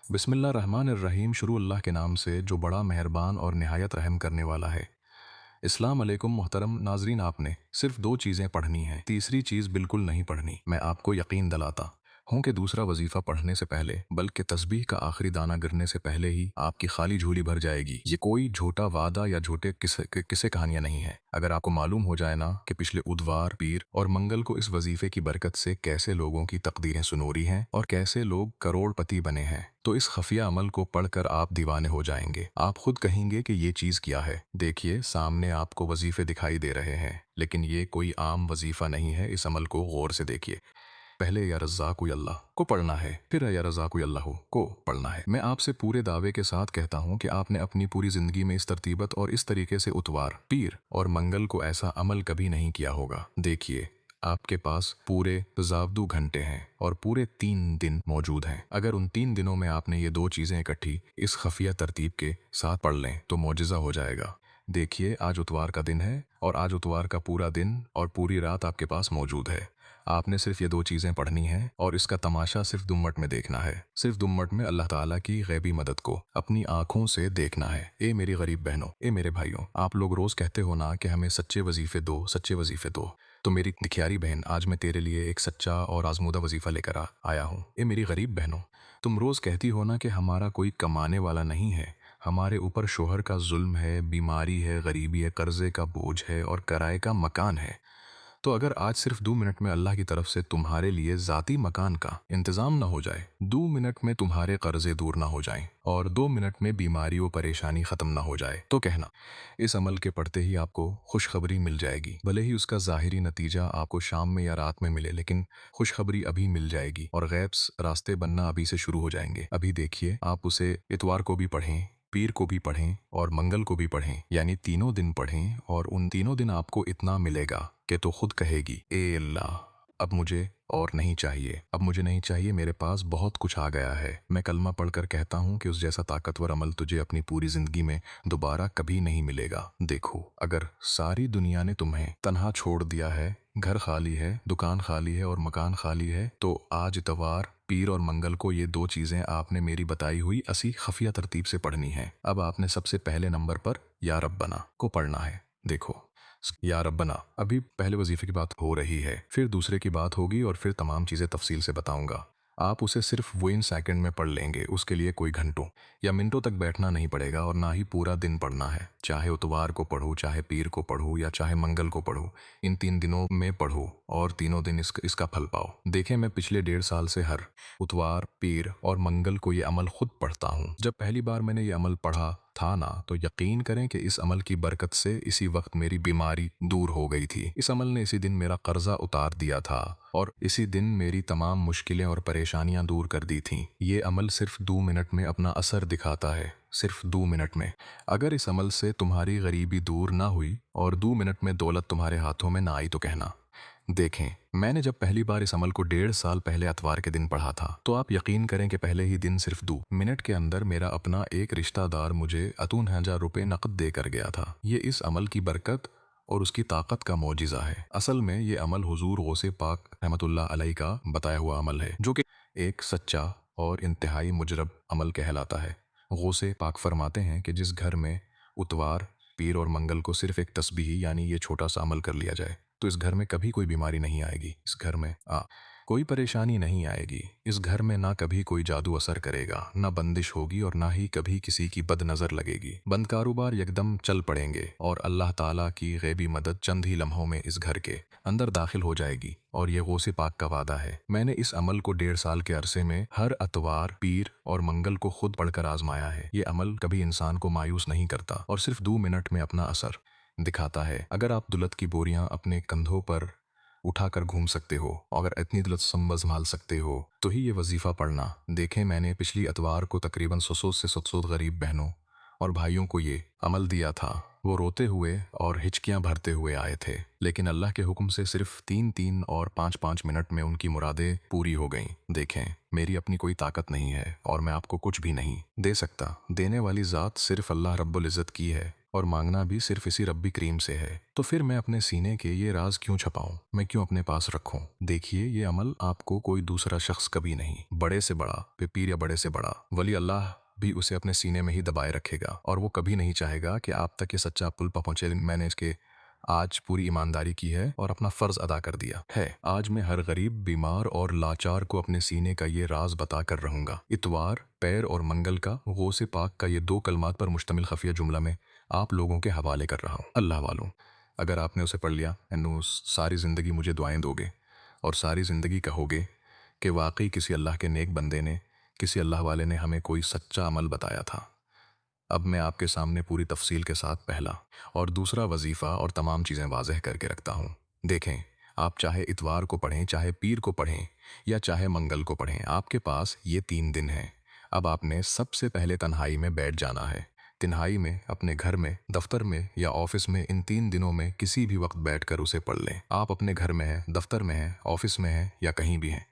बिस्मिल्लाहिर्रहमानिर्रहीम। शुरू अल्लाह के नाम से जो बड़ा मेहरबान और निहायत रहम करने वाला है। अस्सलाम अलैकुम मोहतरम नाजरीन, आपने सिर्फ दो चीज़ें पढ़नी हैं, तीसरी चीज़ बिल्कुल नहीं पढ़नी। मैं आपको यकीन दिलाता हूँ कि दूसरा वजीफ़ा पढ़ने से पहले, बल्कि तस्बीह का आखिरी दाना गिरने से पहले ही आपकी खाली झोली भर जाएगी। ये कोई झूठा वादा या झूठे किस्से कहानियां नहीं है। अगर आपको मालूम हो जाए ना कि पिछले बुधवार, पीर और मंगल को इस वजीफे की बरकत से कैसे लोगों की तकदीरें सुनोरी हैं और कैसे लोग करोड़पति बने हैं, तो इस खफिया अमल को पढ़कर आप दीवाने हो जाएंगे। आप खुद कहेंगे कि ये चीज़ क्या है। देखिए, सामने आपको वजीफे दिखाई दे रहे हैं, लेकिन ये कोई आम वजीफा नहीं है। इस अमल को गौर से देखिए। पहले या रज़्ज़ाक़ु अल्लाह को पढ़ना है, फिर या रज़्ज़ाक़ु अल्लाह को पढ़ना है। मैं आपसे पूरे दावे के साथ कहता हूँ कि आपने अपनी पूरी ज़िंदगी में इस तरतीबत और इस तरीके से उतवार, पीर और मंगल को ऐसा अमल कभी नहीं किया होगा। देखिए, आपके पास पूरे ज़ावदू घंटे हैं और पूरे 3 दिन मौजूद हैं। अगर उन 3 दिनों में आपने ये दो चीज़ें इकट्ठी इस खफिया तरतीब के साथ पढ़ लें तो मौजिज़ा हो जाएगा। देखिए, आज उतवार का दिन है और आज उतवार का पूरा दिन और पूरी रात आपके पास मौजूद है। आपने सिर्फ ये दो चीज़ें पढ़नी हैं और इसका तमाशा सिर्फ दुम्मट में देखना है। सिर्फ दुम्मट में अल्लाह ताला की गैबी मदद को अपनी आंखों से देखना है। ए मेरी गरीब बहनों, ए मेरे भाइयों, आप लोग रोज़ कहते हो ना कि हमें सच्चे वजीफे दो, सच्चे वजीफे दो। तो मेरी दिखियारी बहन, आज मैं तेरे लिए एक सच्चा और आजमूदा वजीफा लेकर आया हूँ। ए मेरी गरीब बहनों, तुम रोज़ कहती हो ना कि हमारा कोई कमाने वाला नहीं है, हमारे ऊपर शोहर का जुल्म है, बीमारी है, गरीबी है, कर्जे का बोझ है और किराए का मकान है। तो अगर आज सिर्फ 2 मिनट में अल्लाह की तरफ से तुम्हारे लिए ज़ाती मकान का इंतज़ाम ना हो जाए, 2 मिनट में तुम्हारे कर्जे दूर ना हो जाएं और 2 मिनट में बीमारी और परेशानी ख़त्म ना हो जाए, तो कहना इस अमल के पढ़ते ही आपको खुशखबरी मिल जाएगी। भले ही उसका ज़ाहिरी नतीजा आपको शाम में या रात में मिले, लेकिन खुशखबरी अभी मिल जाएगी और गैब्स रास्ते बनना अभी से शुरू हो जाएंगे। अभी देखिए, आप उसे इतवार को भी पढ़ें, पीर को भी पढ़ें और मंगल को भी पढ़ें, यानी 3 दिन पढ़ें और उन 3 दिन आपको इतना मिलेगा कि तो खुद कहेगी, ए अल्लाह, अब मुझे और नहीं चाहिए, अब मुझे नहीं चाहिए, मेरे पास बहुत कुछ आ गया है। मैं कलमा पढ़कर कहता हूँ कि उस जैसा ताकतवर अमल तुझे अपनी पूरी जिंदगी में दोबारा कभी नहीं मिलेगा। देखो, अगर सारी दुनिया ने तुम्हें तन्हा छोड़ दिया है, घर खाली है, दुकान खाली है और मकान खाली है, तो आज इतवार, पीर और मंगल को ये दो चीज़ें आपने मेरी बताई हुई असी खफिया तरतीब से पढ़नी है। अब आपने सबसे पहले नंबर पर या रब्बना को पढ़ना है। देखो, या रब्बना, अभी पहले वजीफे की बात हो रही है, फिर दूसरे की बात होगी और फिर तमाम चीज़ें तफसील से बताऊंगा। आप उसे सिर्फ वो इन सेकंड में पढ़ लेंगे, उसके लिए कोई घंटों या मिनटों तक बैठना नहीं पड़ेगा और ना ही पूरा दिन पढ़ना है। चाहे उतवार को पढ़ो, चाहे पीर को पढ़ो या चाहे मंगल को पढ़ो, इन 3 दिनों में पढ़ो और तीनों दिन इसका फल पाओ। देखें, मैं पिछले 1.5 साल से हर उतवार, पीर और मंगल को ये अमल खुद पढ़ता हूँ। जब पहली बार मैंने ये अमल पढ़ा था ना, तो यकीन करें कि इस अमल की बरकत से इसी वक्त मेरी बीमारी दूर हो गई थी। इस अमल ने इसी दिन मेरा कर्जा उतार दिया था और इसी दिन मेरी तमाम मुश्किलें और परेशानियां दूर कर दी थीं। ये अमल सिर्फ 2 मिनट में अपना असर दिखाता है, सिर्फ 2 मिनट में। अगर इस अमल से तुम्हारी गरीबी दूर ना हुई और 2 मिनट में दौलत तुम्हारे हाथों में ना आई तो कहना। देखें, मैंने जब पहली बार इस अमल को 1.5 साल पहले अतवार के दिन पढ़ा था, तो आप यकीन करें कि पहले ही दिन सिर्फ 2 मिनट के अंदर मेरा अपना एक रिश्तेदार मुझे 58,000 रुपये नकद देकर गया था। ये इस अमल की बरकत और उसकी ताकत का मौजिज़ा है। असल में ये अमल हुजूर गौसे पाक रहमतुल्लाह अलैह का बताया हुआ अमल है, जो कि एक सच्चा और इंतहाई मुजरब अमल कहलाता है। गौसे पाक फरमाते हैं कि जिस घर में उतवार, पीर और मंगल को सिर्फ एक तस्बीह यानी ये छोटा सा अमल कर लिया जाए, तो इस घर में कभी कोई बीमारी नहीं आएगी, इस घर में कोई परेशानी नहीं आएगी, इस घर में ना कभी कोई जादू असर करेगा, ना बंदिश होगी और ना ही कभी किसी की बद नज़र लगेगी। बंद कारोबार एकदम चल पड़ेंगे और अल्लाह ताला की गैबी मदद चंद ही लम्हों में इस घर के अंदर दाखिल हो जाएगी। और ये गौसे पाक का वादा है। मैंने इस अमल को 1.5 साल के अरसे में हर अतवार, पीर और मंगल को खुद पढ़कर आजमाया है। ये अमल कभी इंसान को मायूस नहीं करता और सिर्फ 2 मिनट में अपना असर दिखाता है। अगर आप दुलत की बोरियां अपने कंधों पर उठाकर घूम सकते हो, अगर इतनी दुलत संभाल सकते हो, तो ही ये वजीफा पढ़ना। देखें, मैंने पिछली अतवार को तकरीबन 100 से 700 गरीब बहनों और भाइयों को ये अमल दिया था। वो रोते हुए और हिचकियां भरते हुए आए थे, लेकिन अल्लाह के हुक्म से सिर्फ 3-3 और 5-5 मिनट में उनकी मुरादें पूरी हो गईं। देखें, मेरी अपनी कोई ताकत नहीं है और मैं आपको कुछ भी नहीं दे सकता। देने वाली ज़ात सिर्फ अल्लाह रब्बुल इज़्ज़त की है और मांगना भी सिर्फ इसी रब्बी करीम से है, तो फिर मैं अपने सीने के ये राज क्यों छपाऊं, मैं क्यों अपने पास रखूं? देखिए, ये अमल आपको कोई दूसरा शख्स कभी नहीं, बड़े से बड़ा पीर या बड़े से बड़ा वली अल्लाह भी उसे अपने सीने में ही दबाए रखेगा, और वो कभी नहीं चाहेगा कि आप तक ये सच्चा पुल पहुंचे। मैंने इसके आज पूरी ईमानदारी की है और अपना फर्ज अदा कर दिया है। आज मैं हर गरीब, बीमार और लाचार को अपने सीने का ये राज बता कर रहूंगा। इतवार, पैर और मंगल का गौसे पाक का ये 2 कलमात पर मुश्तमिल खफिया जुमला में आप लोगों के हवाले कर रहा हूँ। अल्लाह वालों, अगर आपने उसे पढ़ लिया एनु सारी ज़िंदगी मुझे दुआएं दोगे और सारी ज़िंदगी कहोगे कि वाकई किसी अल्लाह के नेक बंदे ने, किसी अल्लाह वाले ने हमें कोई सच्चा अमल बताया था। अब मैं आपके सामने पूरी तफसील के साथ पहला और दूसरा वजीफ़ा और तमाम चीज़ें वाजह करके रखता हूँ। देखें, आप चाहे इतवार को पढ़ें, चाहे पीर को पढ़ें या चाहे मंगल को पढ़ें, आपके पास ये 3 दिन हैं। अब आपने सबसे पहले तन्हाई में बैठ जाना है। तन्हाई में, अपने घर में, दफ्तर में या ऑफिस में, इन 3 दिनों में किसी भी वक्त बैठकर उसे पढ़ लें। आप अपने घर में हैं, दफ्तर में हैं, ऑफिस में हैं या कहीं भी हैं।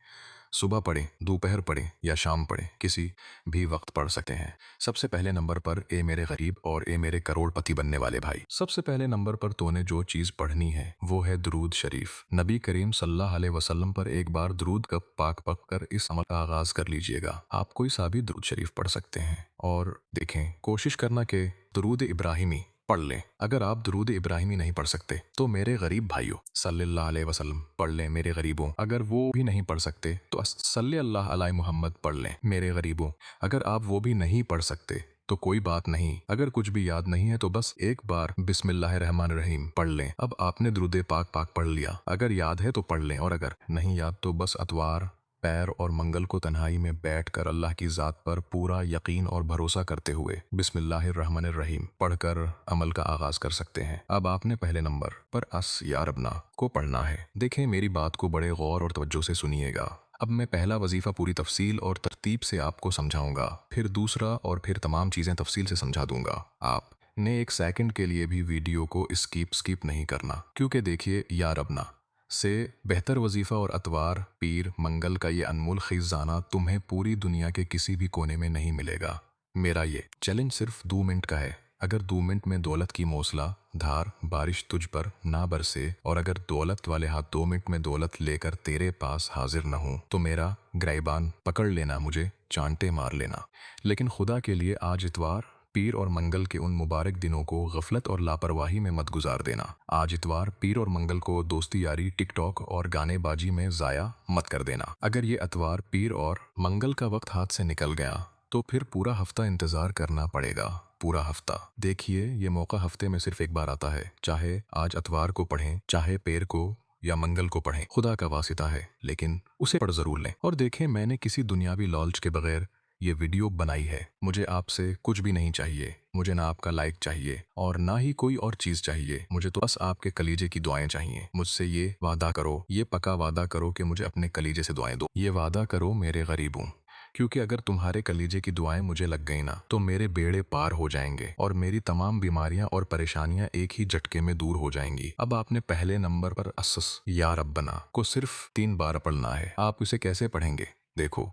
सुबह पढ़ें, दोपहर पढ़ें या शाम पढ़ें, किसी भी वक्त पढ़ सकते हैं। सबसे पहले नंबर पर ए मेरे गरीब और ए मेरे करोड़पति बनने वाले भाई, सबसे पहले नंबर पर तूने जो चीज़ पढ़नी है वो है दुरूद शरीफ। नबी करीम सल्लल्लाहु अलैहि वसल्लम पर एक बार दुरूद का पाक पढ़ कर इस अमल का आगाज़ कर लीजिएगा। आप कोई सा भी दुरूद शरीफ पढ़ सकते हैं और देखें, कोशिश करना कि दुरूद इब्राहिमी पढ़ लें। अगर आप दुरूद इब्राहिमी नहीं पढ़ सकते तो मेरे गरीब भाइयों सल्लल्लाहु अलैहि वसल्लम पढ़ लें, मेरे गरीबों। अगर वो भी नहीं पढ़ सकते तो सल्लल्लाहु अलैहि मुहम्मद पढ़ लें, मेरे गरीबों। अगर आप वो भी नहीं पढ़ सकते तो कोई बात नहीं, अगर कुछ भी याद नहीं है तो बस एक बार बिस्मिल्लाहिर्रहमानिर्रहीम पढ़ लें। अब आपने दुरूद पाक पाक पढ़ लिया, अगर याद है तो पढ़ लें और अगर नहीं याद तो बस अतवार, पैर और मंगल को तन्हाई में बैठकर अल्लाह की ज़ात पर पूरा यकीन और भरोसा करते हुए बिस्मिल्लाहिर्रहमानिर्रहीम पढ़कर अमल का आगाज़ कर सकते हैं। अब आपने पहले नंबर पर अस या रबना को पढ़ना है। देखें, मेरी बात को बड़े गौर और तवज्जो से सुनिएगा। अब मैं पहला वजीफ़ा पूरी तफसील और तरतीब से आपको समझाऊंगा, फिर दूसरा और फिर तमाम चीज़ें तफसील से समझा दूंगा। आप ने एक सेकंड के लिए भी वीडियो को स्किप नहीं करना, क्योंकि देखिए, या रबना से बेहतर वजीफ़ा और अतवार, पीर, मंगल का ये अनमोल खजाना तुम्हें पूरी दुनिया के किसी भी कोने में नहीं मिलेगा। मेरा ये चैलेंज सिर्फ 2 मिनट का है। अगर 2 मिनट में दौलत की मौसला धार बारिश तुझ पर ना बरसे और अगर दौलत वाले हाथ 2 मिनट में दौलत लेकर तेरे पास हाजिर न हो तो मेरा ग्राइबान पकड़ लेना, मुझे चांटे मार लेना। लेकिन खुदा के लिए आज इतवार, पीर और मंगल के उन मुबारक दिनों को गफलत और लापरवाही में मत गुजार देना। आज इतवार, पीर और मंगल को दोस्ती यारी, टिकटॉक और गाने बाजी में ज़ाया मत कर देना। अगर ये इतवार, पीर और मंगल का वक्त हाथ से निकल गया तो फिर पूरा हफ्ता इंतज़ार करना पड़ेगा। पूरा हफ्ता। देखिए, ये मौका हफ्ते में सिर्फ एक बार आता है। चाहे आज इतवार को पढ़ें, चाहे पैर को या मंगल को पढ़ें, खुदा का वासिता है, लेकिन उसे पढ़ जरूर लें। और देखें, मैंने किसी दुनियावी लालच के बगैर ये वीडियो बनाई है। मुझे आपसे कुछ भी नहीं चाहिए, मुझे ना आपका लाइक चाहिए और ना ही कोई और चीज चाहिए। मुझे तो बस आपके कलीजे की दुआएं चाहिए। मुझसे ये वादा करो, ये पक्का वादा करो कि मुझे अपने कलीजे से दुआएं दो। ये वादा करो मेरे गरीबों, क्योंकि अगर तुम्हारे कलीजे की दुआएं मुझे लग गई ना तो मेरे बेड़े पार हो जाएंगे और मेरी तमाम बीमारियां और परेशानियां एक ही झटके में दूर हो जाएंगी। अब आपने पहले नंबर पर असस या रब्बना को सिर्फ 3 बार पढ़ना है। आप इसे कैसे पढ़ेंगे? देखो,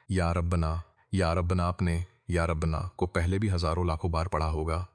या रब्बना, या रब्बना, आपने या रब्बना को पहले भी हज़ारों लाखों बार पढ़ा होगा,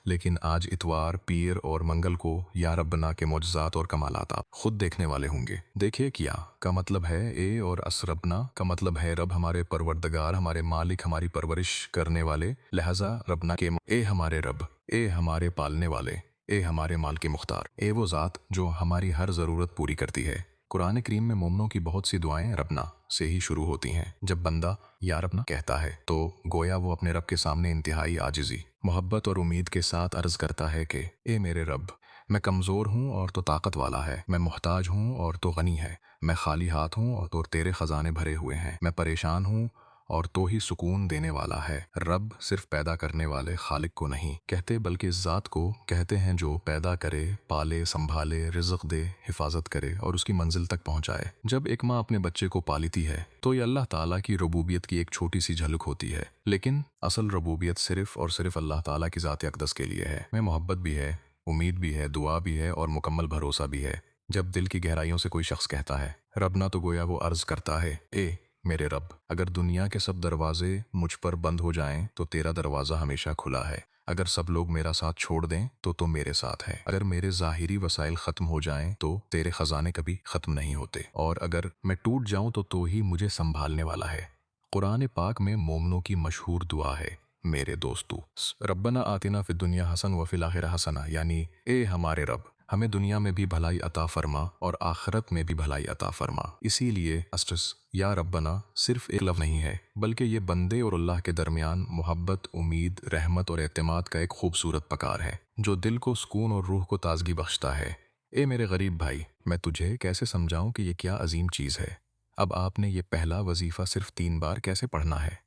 लेकिन आज इतवार, पीर और मंगल को या रब्बना के मौजज़ात और कमालात आप खुद देखने वाले होंगे। देखिए, किया का मतलब है ए और असरबना का मतलब है रब, हमारे परवरदिगार, हमारे मालिक, हमारी परवरिश करने वाले। लिहाजा रब्ना के ए हमारे रब, ए हमारे पालने वाले, ए हमारे माल के मुख्तार, ए वो ज़ात जो हमारी हर ज़रूरत पूरी करती है। कुरान करीम में मोमनों की बहुत सी दुआएं रब्ना से ही शुरू होती हैं। जब बंदा या रब्ना कहता है तो गोया वो अपने रब के सामने इंतहाई आजिज़ी, मोहब्बत और उम्मीद के साथ अर्ज करता है कि ए मेरे रब, मैं कमज़ोर हूँ और तो ताकत वाला है, मैं मोहताज हूँ और तो गनी है, मैं खाली हाथ हूँ और तो तेरे ख़जाने भरे हुए हैं, मैं परेशान हूँ और तो ही सुकून देने वाला है। रब सिर्फ पैदा करने वाले खालिक को नहीं कहते, बल्कि इस ज़ात को कहते हैं जो पैदा करे, पाले, संभाले, रिज़्क़ दे, हिफाजत करे और उसकी मंजिल तक पहुंचाए। जब एक माँ अपने बच्चे को पालती है तो ये अल्लाह ताला की रबूबियत की एक छोटी सी झलक होती है, लेकिन असल रबूबियत सिर्फ और सिर्फ अल्लाह ताला की ज़ात अक़दस के लिए है। में मोहब्बत भी है, उम्मीद भी है, दुआ भी है और मुकम्मल भरोसा भी है। जब दिल की गहराइयों से कोई शख्स कहता है रबना, तो गोया वो अर्ज़ करता है, ए मेरे रब, अगर दुनिया के सब दरवाजे मुझ पर बंद हो जाएं तो तेरा दरवाज़ा हमेशा खुला है। अगर सब लोग मेरा साथ छोड़ दें तो मेरे साथ है। अगर मेरे ज़ाहिरी वसाइल ख़त्म हो जाएं तो तेरे ख़जाने कभी ख़त्म नहीं होते, और अगर मैं टूट जाऊं तो ही मुझे संभालने वाला है। कुरान पाक में मोमनों की मशहूर दुआ है, मेरे दोस्तों, रब्बना आतिना फिद दुनिया हसन व फिल आखिरह हसना, यानी ए हमारे रब, हमें दुनिया में भी भलाई अता फरमा और आखिरत में भी भलाई अता फरमा। इसीलिए अस्टस या रब्बना सिर्फ एक लफ्ज़ नहीं है, बल्कि ये बंदे और अल्लाह के दरमियान मोहब्बत, उम्मीद, रहमत और एतमाद का एक खूबसूरत पकार है जो दिल को सुकून और रूह को ताजगी बख्शता है। ए मेरे गरीब भाई, मैं तुझे कैसे समझाऊं कि ये क्या अजीम चीज़ है। अब आपने ये पहला वजीफ़ा सिर्फ 3 बार कैसे पढ़ना है।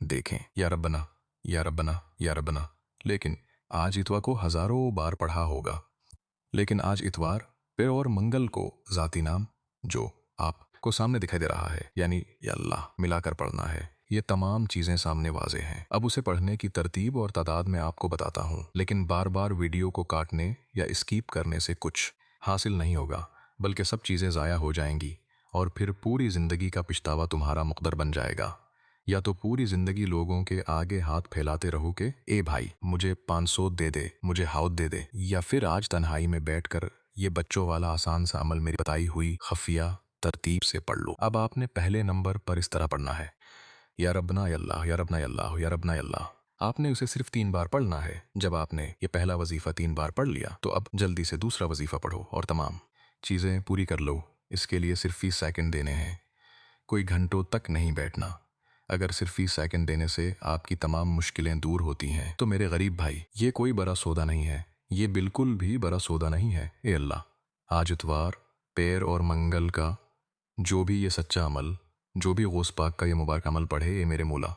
देखें, या रब्बना, या रब्बना, या रब्बना। लेकिन आज इतवा को हज़ारों बार पढ़ा होगा। लेकिन आज इतवार पे और मंगल को ज़ाती नाम जो आपको सामने दिखाई दे रहा है, यानी या अल्लाह मिलाकर पढ़ना है। ये तमाम चीज़ें सामने वाज़े हैं। अब उसे पढ़ने की तरतीब और तादाद मैं आपको बताता हूँ, लेकिन बार बार वीडियो को काटने या स्कीप करने से कुछ हासिल नहीं होगा, बल्कि सब चीज़ें ज़ाया हो जाएंगी और फिर पूरी ज़िंदगी का पछतावा तुम्हारा मुक़द्दर बन जाएगा। या तो पूरी जिंदगी लोगों के आगे हाथ फैलाते रहो कि ए भाई मुझे 500 दे दे, मुझे हाउस दे दे, या फिर आज तन्हाई में बैठकर ये बच्चों वाला आसान सा अमल मेरी बताई हुई खफिया तरतीब से पढ़ लो। अब आपने पहले नंबर पर इस तरह पढ़ना है, या रब्बना या अल्लाह, या रब्बना या अल्लाह, या रब्बना या अल्लाह। आपने उसे सिर्फ 3 बार पढ़ना है। जब आपने ये पहला वजीफा 3 बार पढ़ लिया तो अब जल्दी से दूसरा वजीफा पढ़ो और तमाम चीज़ें पूरी कर लो। इसके लिए सिर्फ 20 सेकंड देने हैं, कोई घंटों तक नहीं बैठना। अगर सिर्फ 20 सेकंड देने से आपकी तमाम मुश्किलें दूर होती हैं तो मेरे गरीब भाई, ये कोई बड़ा सौदा नहीं है, ये बिल्कुल भी बड़ा सौदा नहीं है। ए अल्लाह, आज इतवार, पैर और मंगल का जो भी ये सच्चा अमल, जो भी गौस पाक का ये मुबारक अमल पढ़े, ए मेरे मौला,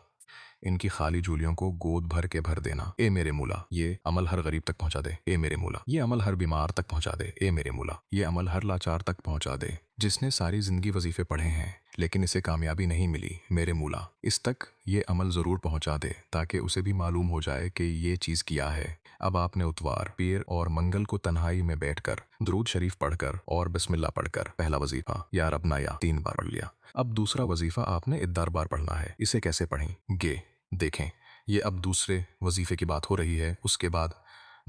इनकी खाली झोलियों को गोद भर के भर देना। ए मेरे मौला, ये अमल हर गरीब तक पहुंचा दे। ए मेरे मौला, ये अमल हर बीमार तक पहुंचा दे। ए मेरे मौला, ये अमल हर लाचार तक पहुंचा दे जिसने सारी जिंदगी वजीफे पढ़े हैं लेकिन इसे कामयाबी नहीं मिली। मेरे मौला, इस तक ये अमल ज़रूर पहुंचा दे ताकि उसे भी मालूम हो जाए कि ये चीज़ किया है। अब आपने उतवार, पीर और मंगल को तन्हाई में बैठकर दुरूद शरीफ पढ़कर और बिस्मिल्लाह पढ़कर पहला वजीफा या रब्बना या 3 बार पढ़ लिया। अब दूसरा वजीफा आपने इद्दार बार पढ़ना है। इसे कैसे पढ़ें गे देखें, ये अब दूसरे वजीफे की बात हो रही है। उसके बाद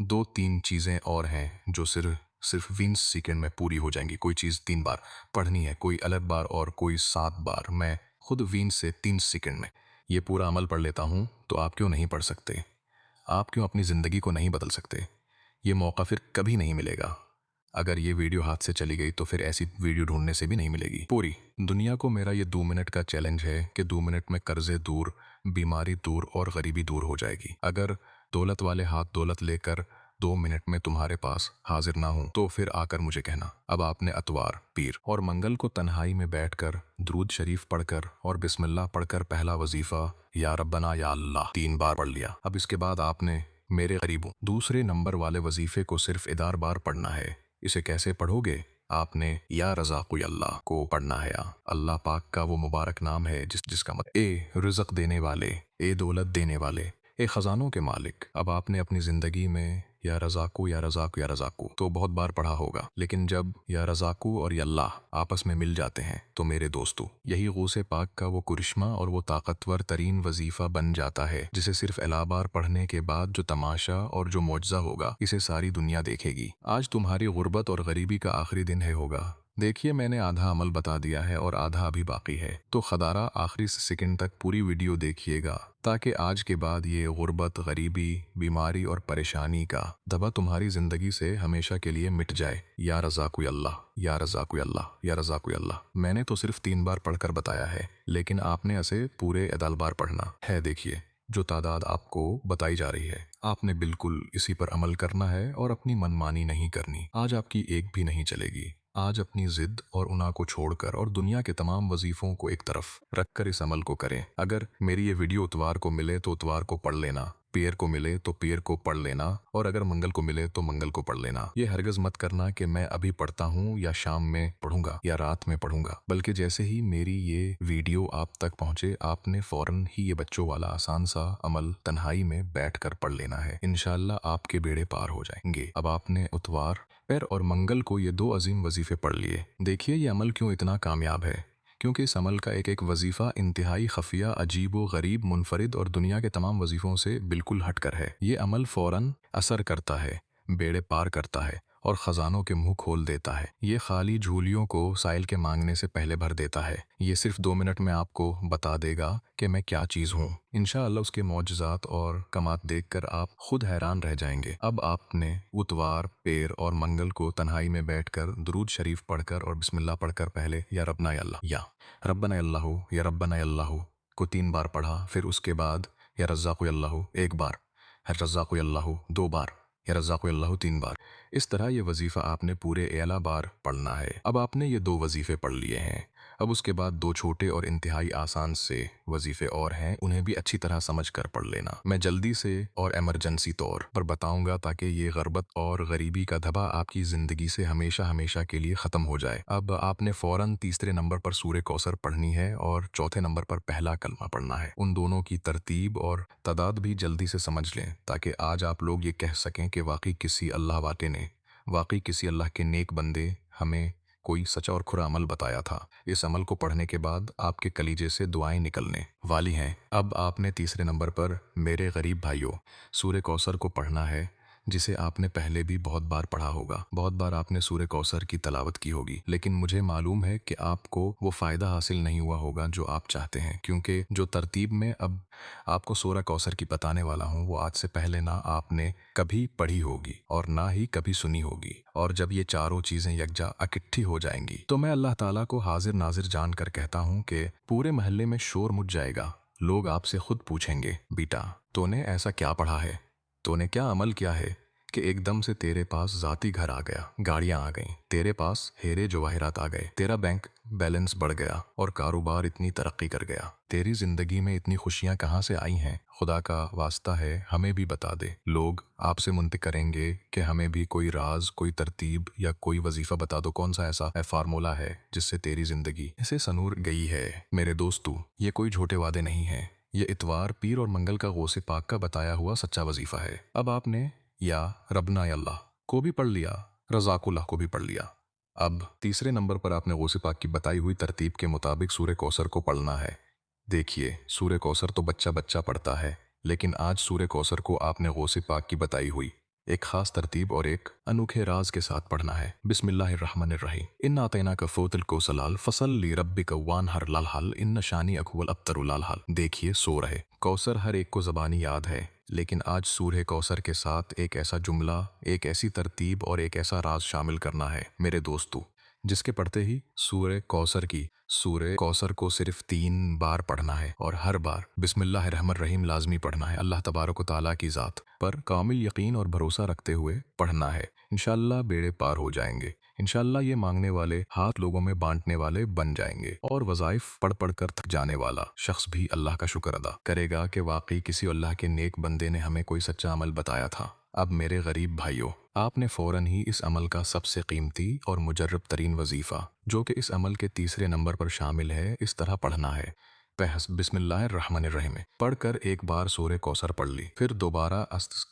2-3 चीज़ें और हैं जो सिर्फ 20 सेकंड में पूरी हो जाएंगी। कोई चीज़ 3 बार पढ़नी है, कोई अलग बार और कोई 7 बार। मैं खुद 20 से 30 सेकंड में ये पूरा अमल पढ़ लेता हूँ, तो आप क्यों नहीं पढ़ सकते? आप क्यों अपनी ज़िंदगी को नहीं बदल सकते? ये मौका फिर कभी नहीं मिलेगा। अगर ये वीडियो हाथ से चली गई तो फिर ऐसी वीडियो ढूंढने से भी नहीं मिलेगी। पूरी दुनिया को मेरा ये 2 मिनट का चैलेंज है कि 2 मिनट में कर्जे दूर, बीमारी दूर और गरीबी दूर हो जाएगी। अगर दौलत वाले हाथ दौलत लेकर 2 मिनट में तुम्हारे पास हाजिर ना हो तो फिर आकर मुझे कहना। अब आपने अतवार, पीर और मंगल को तन्हाई में बैठकर दुरूद शरीफ पढ़कर और बिस्मिल्लाह पढ़कर पहला वजीफा या रब्बना या अल्लाह 3 बार पढ़ लिया। अब इसके बाद आपने मेरे गरीबों दूसरे नंबर वाले वजीफे को सिर्फ इदार बार पढ़ना है। इसे कैसे पढ़ोगे? आपने या रज़ाक़ु अल्लाह को पढ़ना है। अल्लाह पाक का वो मुबारक नाम है जिसका मतलब ए रिज़्क़ देने वाले, ए दौलत देने वाले, ए ख़जानों के मालिक। अब आपने अपनी ज़िंदगी में या रज़ाक़ु या रज़ाक़ु या रज़ाक़ु तो बहुत बार पढ़ा होगा, लेकिन जब या रज़ाक़ु और या अल्लाह आपस में मिल जाते हैं तो मेरे दोस्तों, यही गौसे पाक का वो कुरिश्मा और वो ताकतवर तरीन वजीफ़ा बन जाता है जिसे सिर्फ एलाबार पढ़ने के बाद जो तमाशा और जो मौजज़ा होगा इसे सारी दुनिया देखेगी। आज तुम्हारी गुर्बत और गरीबी का आखिरी दिन है होगा। देखिए, मैंने आधा अमल बता दिया है और आधा अभी बाकी है, तो खदारा आखिरी सेकंड तक पूरी वीडियो देखिएगा ताकि आज के बाद ये गुर्बत, गरीबी, बीमारी और परेशानी का दबा तुम्हारी ज़िंदगी से हमेशा के लिए मिट जाए। या रज़ाक़ु अल्लाह, या रज़ाक़ु अल्लाह, या रज़ाक़ु अल्लाह। मैंने तो सिर्फ 3 बार पढ़कर बताया है, लेकिन आपने इसे पूरे अदल बार पढ़ना है। देखिए, जो तादाद आपको बताई जा रही है, आपने बिल्कुल इसी पर अमल करना है और अपनी मनमानी नहीं करनी। आज आपकी एक भी नहीं चलेगी। आज अपनी जिद और उना को छोड़कर और दुनिया के तमाम वजीफों को एक तरफ रखकर इस अमल को करें। अगर मेरी ये वीडियो उतवार को मिले तो उतवार को पढ़ लेना, पीर को मिले तो पीर को पढ़ लेना, और अगर मंगल को मिले तो मंगल को पढ़ लेना। ये हरगज मत करना कि मैं अभी पढ़ता हूँ या शाम में पढ़ूंगा या रात में पढ़ूंगा, बल्कि जैसे ही मेरी ये वीडियो आप तक पहुंचे आपने फौरन ही ये बच्चों वाला आसान सा अमल तन्हाई में बैठ कर पढ़ लेना है। इंशाल्लाह आपके बेड़े पार हो जाएंगे। अब आपने उतवार, पैर और मंगल को ये 2 अजीम वजीफे पढ़ लिए। देखिए ये अमल क्यों इतना कामयाब है। کیونکہ اس عمل کا ایک ایک وظیفہ انتہائی خفیہ، عجیب و غریب، منفرد اور دنیا کے تمام وظیفوں سے بالکل ہٹ کر ہے۔ یہ عمل فوراً اثر کرتا ہے، بیڑے پار کرتا ہے اور خزانوں کے منہ کھول دیتا ہے۔ یہ خالی جھولیوں کو سائل کے مانگنے سے پہلے بھر دیتا ہے۔ یہ صرف 2 منٹ میں آپ کو بتا دے گا کہ میں کیا چیز ہوں۔ انشاءاللہ اس کے معجزات اور کمات دیکھ کر آپ خود حیران رہ جائیں گے۔ اب آپ نے اتوار، پیر اور منگل کو تنہائی میں بیٹھ کر درود شریف پڑھ کر اور بسم اللہ پڑھ کر پہلے یا ربنا یا اللہ یا ربنا یا اللہ کو 3 بار پڑھا، پھر اس کے بعد یا رزاق یا اللہ 1 بار، رزاق یا اللہ 2 بار، یا رزاق یا اللہ 3 بار۔ اس طرح یہ وظیفہ آپ نے پورے اعلیٰ بار پڑھنا ہے۔ اب آپ نے یہ 2 وظیفے پڑھ لیے ہیں، اب اس کے بعد 2 چھوٹے اور انتہائی آسان سے وظیفے اور ہیں، انہیں بھی اچھی طرح سمجھ کر پڑھ لینا۔ میں جلدی سے اور ایمرجنسی طور پر بتاؤں گا تاکہ یہ غربت اور غریبی کا دھبا آپ کی زندگی سے ہمیشہ ہمیشہ کے لیے ختم ہو جائے۔ اب آپ نے فوراً تیسرے نمبر پر سورہ کوثر پڑھنی ہے اور چوتھے نمبر پر پہلا کلمہ پڑھنا ہے۔ ان دونوں کی ترتیب اور تعداد بھی جلدی سے سمجھ لیں تاکہ آج آپ لوگ یہ کہہ سکیں کہ واقعی کسی اللہ واتے نے، واقعی کسی اللہ کے نیک بندے ہمیں کوئی سچا اور کھرا عمل بتایا تھا۔ اس عمل کو پڑھنے کے بعد آپ کے کلیجے سے دعائیں نکلنے والی ہیں۔ اب آپ نے تیسرے نمبر پر میرے غریب بھائیوں سورہ کوثر کو پڑھنا ہے، جسے آپ نے پہلے بھی بہت بار پڑھا ہوگا، بہت بار آپ نے سورہ کوثر کی تلاوت کی ہوگی، لیکن مجھے معلوم ہے کہ آپ کو وہ فائدہ حاصل نہیں ہوا ہوگا جو آپ چاہتے ہیں، کیونکہ جو ترتیب میں اب آپ کو سورہ کوثر کی بتانے والا ہوں وہ آج سے پہلے نہ آپ نے کبھی پڑھی ہوگی اور نہ ہی کبھی سنی ہوگی۔ اور جب یہ چاروں چیزیں یکجا اکٹھی ہو جائیں گی تو میں اللہ تعالیٰ کو حاضر ناظر جان کر کہتا ہوں کہ پورے محلے میں شور مچ جائے گا۔ لوگ آپ سے خود پوچھیں گے، بیٹا تو نے ایسا کیا پڑھا ہے، تو نے کیا عمل کیا ہے کہ ایک دم سے تیرے پاس ذاتی گھر آ گیا، گاڑیاں آ گئیں، تیرے پاس ہیرے جواہرات آ گئے، تیرا بینک بیلنس بڑھ گیا اور کاروبار اتنی ترقی کر گیا، تیری زندگی میں اتنی خوشیاں کہاں سے آئی ہیں؟ خدا کا واسطہ ہے ہمیں بھی بتا دے۔ لوگ آپ سے منطق کریں گے کہ ہمیں بھی کوئی راز، کوئی ترتیب یا کوئی وظیفہ بتا دو، کون سا ایسا فارمولہ ہے جس سے تیری زندگی ایسے سنور گئی ہے۔ میرے دوستو، یہ کوئی جھوٹے وعدے نہیں ہیں، یہ اتوار، پیر اور منگل کا غوث پاک کا بتایا ہوا سچا وظیفہ ہے۔ اب آپ نے یا ربنا یا اللہ کو بھی پڑھ لیا، رزاق اللہ کو بھی پڑھ لیا۔ اب تیسرے نمبر پر آپ نے غوث پاک کی بتائی ہوئی ترتیب کے مطابق سورہ کوثر کو پڑھنا ہے۔ دیکھیے، سورہ کوثر تو بچہ بچہ پڑھتا ہے، لیکن آج سورہ کوثر کو آپ نے غوث پاک کی بتائی ہوئی ایک خاص ترتیب اور ایک انوکھے راز کے ساتھ پڑھنا ہے۔ بسم اللہ الرحمن الرحیم، انا اعطیناک فوت الکوثر فصل لربک وانحر للحل ان شانئک هو الابتر للحل۔ دیکھیے، سو رہے کوثر ہر ایک کو زبانی یاد ہے، لیکن آج سورہ کوثر کے ساتھ ایک ایسا جملہ، ایک ایسی ترتیب اور ایک ایسا راز شامل کرنا ہے میرے دوستو، جس کے پڑھتے ہی سورہ کوثر کو صرف 3 بار پڑھنا ہے اور ہر بار بسم اللہ الرحمن الرحیم لازمی پڑھنا ہے۔ اللہ تبارک و تعالیٰ کی ذات پر کامل یقین اور بھروسہ رکھتے ہوئے پڑھنا ہے۔ انشاءاللہ بیڑے پار ہو جائیں گے، انشاءاللہ یہ مانگنے والے ہاتھ لوگوں میں بانٹنے والے بن جائیں گے، اور وظائف پڑھ پڑھ کر تھک جانے والا شخص بھی اللہ کا شکر ادا کرے گا کہ واقعی کسی اللہ کے نیک بندے نے ہمیں کوئی سچا عمل بتایا تھا۔ اب میرے غریب بھائیوں، آپ نے فوراً ہی اس عمل کا سب سے قیمتی اور مجرب ترین وظیفہ، جو کہ اس عمل کے تیسرے نمبر پر شامل ہے، اس طرح پڑھنا ہے۔ بسم اللہ الرحمن الرحیم پڑھ کر ایک بار سورہ کوثر پڑھ لی، پھر دوبارہ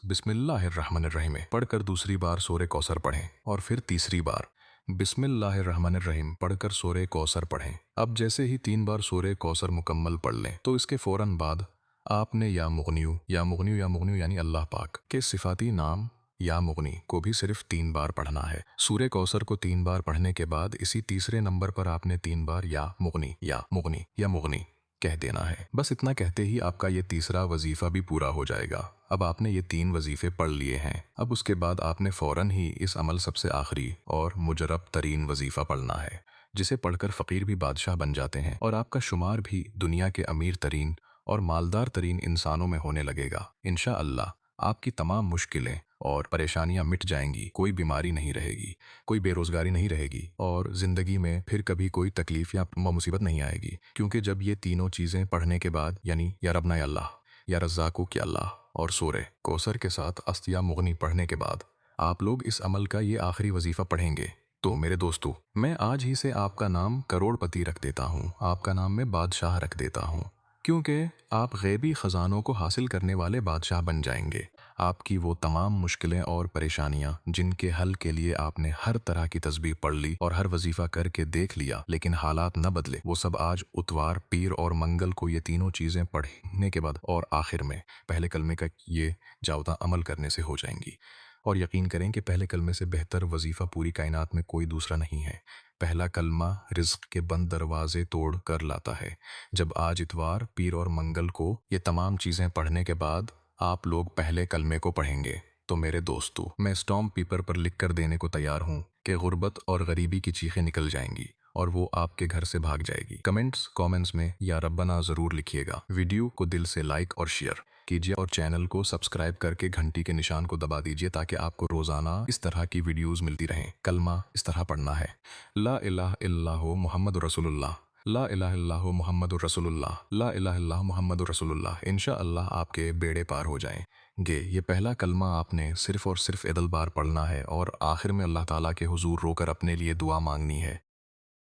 بسم اللہ الرحمن الرحیم پڑھ کر دوسری بار سورہ کوثر پڑھیں، اور پھر تیسری بار بسم اللہ الرحمن الرحیم پڑھ کر سورہ کوثر پڑھیں۔ اب جیسے ہی 3 بار سورہ کوثر مکمل پڑھ لیں تو اس کے فوراً بعد آپ نے یا مغنیو یعنی اللہ پاک کے صفاتی نام یا مغنی کو بھی صرف 3 بار پڑھنا ہے۔ سورہ کوثر کو 3 بار پڑھنے کے بعد اسی تیسرے نمبر پر آپ نے 3 بار یا مغنی کہہ دینا ہے۔ بس اتنا کہتے ہی آپ کا یہ تیسرا وظیفہ بھی پورا ہو جائے گا۔ اب آپ نے یہ 3 وظیفے پڑھ لیے ہیں، اب اس کے بعد آپ نے فوراً ہی اس عمل سب سے آخری اور مجرب ترین وظیفہ پڑھنا ہے، جسے پڑھ کر فقیر بھی بادشاہ بن جاتے ہیں اور آپ کا شمار بھی دنیا کے امیر ترین اور مالدار ترین انسانوں میں ہونے لگے گا۔ انشاءاللہ آپ کی تمام مشکلیں اور پریشانیاں مٹ جائیں گی، کوئی بیماری نہیں رہے گی، کوئی بے روزگاری نہیں رہے گی، اور زندگی میں پھر کبھی کوئی تکلیف یا مصیبت نہیں آئے گی، کیونکہ جب یہ تینوں چیزیں پڑھنے کے بعد، یعنی یا ربنا یا اللہ، یا رزاقو کی اللہ اور سورہ کوثر کے ساتھ یا مغنی پڑھنے کے بعد آپ لوگ اس عمل کا یہ آخری وظیفہ پڑھیں گے، تو میرے دوستو، میں آج ہی سے آپ کا نام کروڑ پتی رکھ دیتا ہوں، آپ کا نام میں بادشاہ رکھ دیتا ہوں، کیونکہ آپ غیبی خزانوں کو حاصل کرنے والے بادشاہ بن جائیں گے۔ آپ کی وہ تمام مشکلیں اور پریشانیاں جن کے حل کے لیے آپ نے ہر طرح کی تسبیح پڑھ لی اور ہر وظیفہ کر کے دیکھ لیا لیکن حالات نہ بدلے، وہ سب آج اتوار، پیر اور منگل کو یہ تینوں چیزیں پڑھنے کے بعد اور آخر میں پہلے کلمے کا یہ جاوداں عمل کرنے سے ہو جائیں گی۔ اور یقین کریں کہ پہلے کلمے سے بہتر وظیفہ پوری کائنات میں کوئی دوسرا نہیں ہے۔ پہلا کلمہ رزق کے بند دروازے توڑ کر لاتا ہے۔ جب آج اتوار، پیر اور منگل کو یہ تمام چیزیں پڑھنے کے بعد آپ لوگ پہلے کلمے کو پڑھیں گے تو میرے دوستو، میں اسٹامپ پیپر پر لکھ کر دینے کو تیار ہوں کہ غربت اور غریبی کی چیخیں نکل جائیں گی اور وہ آپ کے گھر سے بھاگ جائے گی۔ کامنٹس میں یا ربنا ضرور لکھیے گا۔ ویڈیو کو دل سے لائک اور شیئر کیجیے اور چینل کو سبسکرائب کر کے گھنٹی کے نشان کو دبا دیجیے تاکہ آپ کو روزانہ اس طرح کی ویڈیوز ملتی رہیں۔ کلمہ اس طرح پڑھنا ہے: لا الہ الا اللہ محمد رسول اللہ، لا الہ الا اللہ محمد رسول اللہ، لا الہ الا اللہ محمد رسول اللہ۔ انشاءاللہ آپ کے بیڑے پار ہو جائیں گے۔ یہ پہلا کلمہ آپ نے صرف اور صرف عدل بار پڑھنا ہے اور آخر میں اللہ تعالیٰ کے حضور رو کر اپنے لیے دعا مانگنی ہے۔